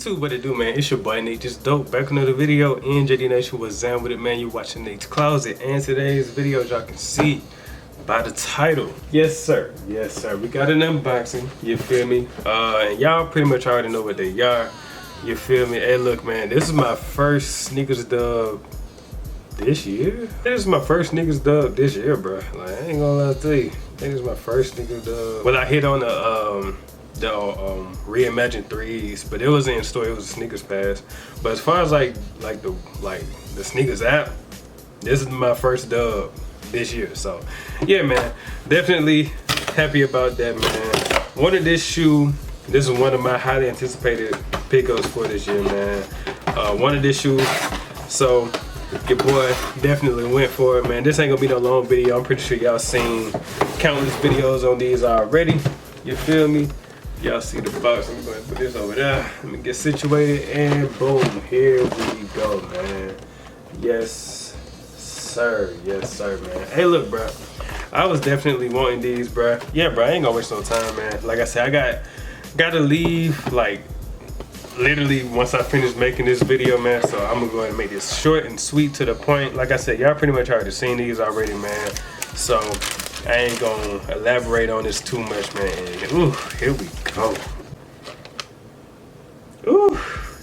YouTube, what it do, man? It's your boy Nate Just Dope, back on another video. And JD Nation was Zam with it, man. You watching Nate's Closet, and today's video, y'all can see by the title. Yes sir, we got an unboxing, you feel me? And y'all pretty much already know what they are, you feel me? Hey look, man, this is my first sneakers dub this year. This is my first sneakers dub this year, bro. Like, I ain't gonna lie to you, I think this is my first sneakers dub. Well, I hit on the reimagined threes, but it wasn't in store, it was a sneakers pass. But as far as like the sneakers app, this is my first dub this year. So yeah, man, definitely happy about that, man. Wanted this shoe. This is one of my highly anticipated pickups for this year, man. Wanted this shoe, so your boy definitely went for it, man. This ain't gonna be no long video. I'm pretty sure y'all seen countless videos on these already, you feel me? Y'all see the box. I'm going to put this over there. Let me get situated, and boom, here we go, man. Yes sir, man. Hey look, bro, I was definitely wanting these, bro. Yeah, bro, I ain't gonna waste no time, man. Like I said, I gotta leave like literally once I finish making this video, man. So I'm gonna go ahead and make this short and sweet to the point. Like I said, y'all pretty much already seen these already, man. So I ain't gonna elaborate on this too much, man. And, ooh, here we go. Ooh,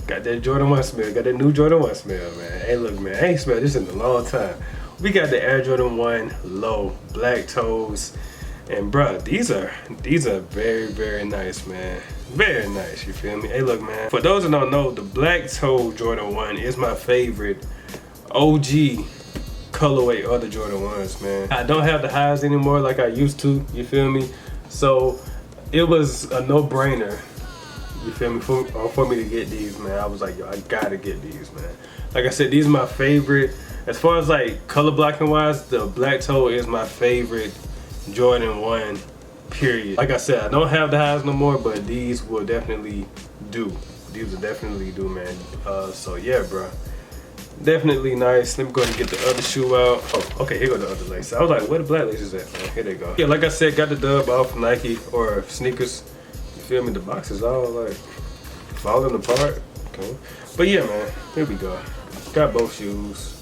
got that Jordan 1 smell. Got that new Jordan 1 smell, man. Hey, look, man, I ain't smelled this in a long time. We got the Air Jordan 1 low black toes, and bruh, these are very, very nice, man. Very nice, you feel me? Hey, look, man. For those that don't know, the black toe Jordan 1 is my favorite OG colorway of the Jordan 1s, man. I don't have the highs anymore like I used to, you feel me? So it was a no-brainer, you feel me, for me to get these, man. I was like, yo, I gotta get these, man. Like I said, these are my favorite. As far as like color blocking wise, the black toe is my favorite Jordan 1, period. Like I said, I don't have the highs no more, but these will definitely do. These will definitely do, man. So yeah, bro. Definitely nice. Let me go ahead and get the other shoe out. Oh, okay, here go the other laces. I was like, where the black laces at, man? Here they go. Yeah, like I said, got the dub off Nike or sneakers. You feel me? The box is all like falling apart. Okay. But yeah, man, here we go. Got both shoes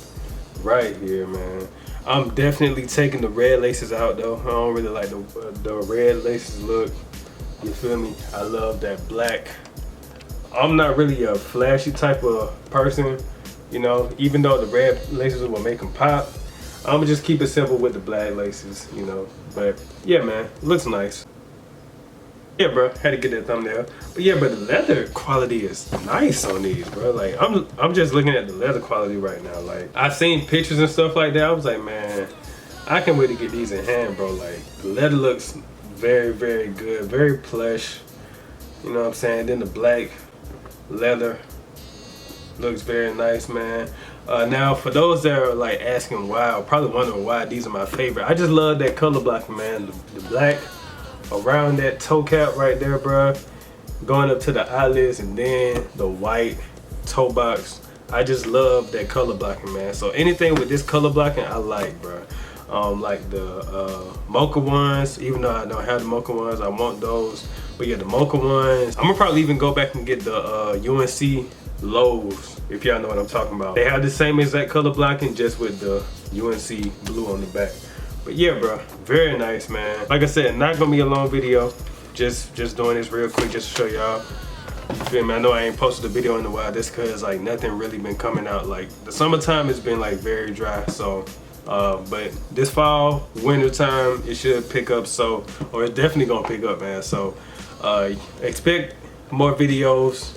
right here, man. I'm definitely taking the red laces out though. I don't really like the red laces look. You feel me? I love that black. I'm not really a flashy type of person. You know, even though the red laces will make them pop, I'm gonna just keep it simple with the black laces, you know. But yeah, man, looks nice. Yeah, bro, had to get that thumbnail. But yeah, but the leather quality is nice on these, bro. Like, I'm just looking at the leather quality right now. Like, I seen pictures and stuff like that. I was like, man, I can't wait to get these in hand, bro. Like, the leather looks very, very good, very plush. You know what I'm saying? Then the black leather looks very nice, man. Now for those that are like asking why, or probably wondering why these are my favorite, I just love that color blocking, man. The black around that toe cap right there, bro, going up to the eyelids, and then the white toe box. I just love that color blocking, man. So anything with this color blocking, I like, bro. Like the mocha ones, even though I don't have the mocha ones, I want those. But yeah, the mocha ones, I'm gonna probably even go back and get the UNC lows, if y'all know what I'm talking about. They have the same exact color blocking, just with the UNC blue on the back. But yeah, bro, very nice, man. Like I said, not gonna be a long video. Just doing this real quick just to show y'all. You feel me? I know I ain't posted a video in a while. That's cause like nothing really been coming out. Like the summertime has been like very dry. So, but this fall, winter time, it should pick up. So, or it's definitely gonna pick up, man. So, expect more videos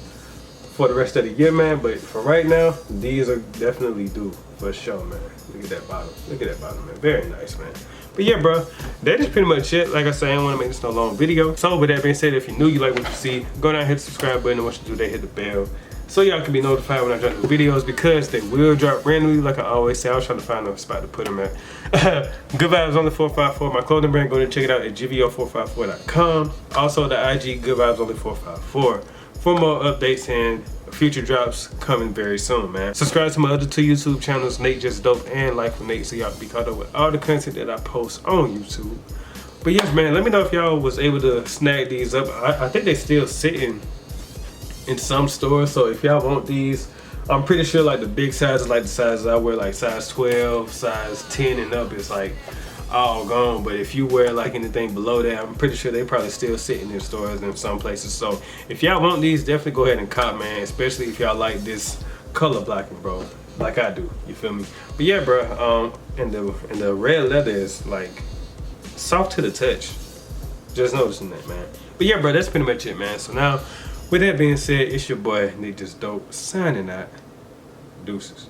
for the rest of the year, man. But for right now, these are definitely due for sure, man. Look at that bottom. Look at that bottom, man. Very nice, man. But yeah, bro, that is pretty much it. Like I said, I didn't want to make this no long video. So with that being said, if you're new, you like what you see, go down and hit the subscribe button, and once you do that, hit the bell, so y'all can be notified when I drop new videos, because they will drop randomly. Like I always say, I was trying to find a spot to put them at. Good Vibes Only 454, my clothing brand. Go ahead and check it out at gvo454.com. Also the IG Good Vibes Only 454 for more updates and future drops coming very soon, man. Subscribe to my other two YouTube channels, Nate Just Dope and Life with Nate, so y'all can be caught up with all the content that I post on YouTube. But yes, man, let me know if y'all was able to snag these up. I think they still sitting in some stores. So if y'all want these, I'm pretty sure like the big sizes, like the sizes I wear, like size 12, size 10 and up, is like all gone. But if you wear like anything below that, I'm pretty sure they probably still sitting in stores in some places. So if y'all want these, definitely go ahead and cop, man, especially if y'all like this color blocking, bro, like I do, you feel me? But yeah, bro, and the red leather is like soft to the touch. Just noticing that, man. But yeah, bro, that's pretty much it, man. So now, with that being said, it's your boy natejustdope signing out. Deuces.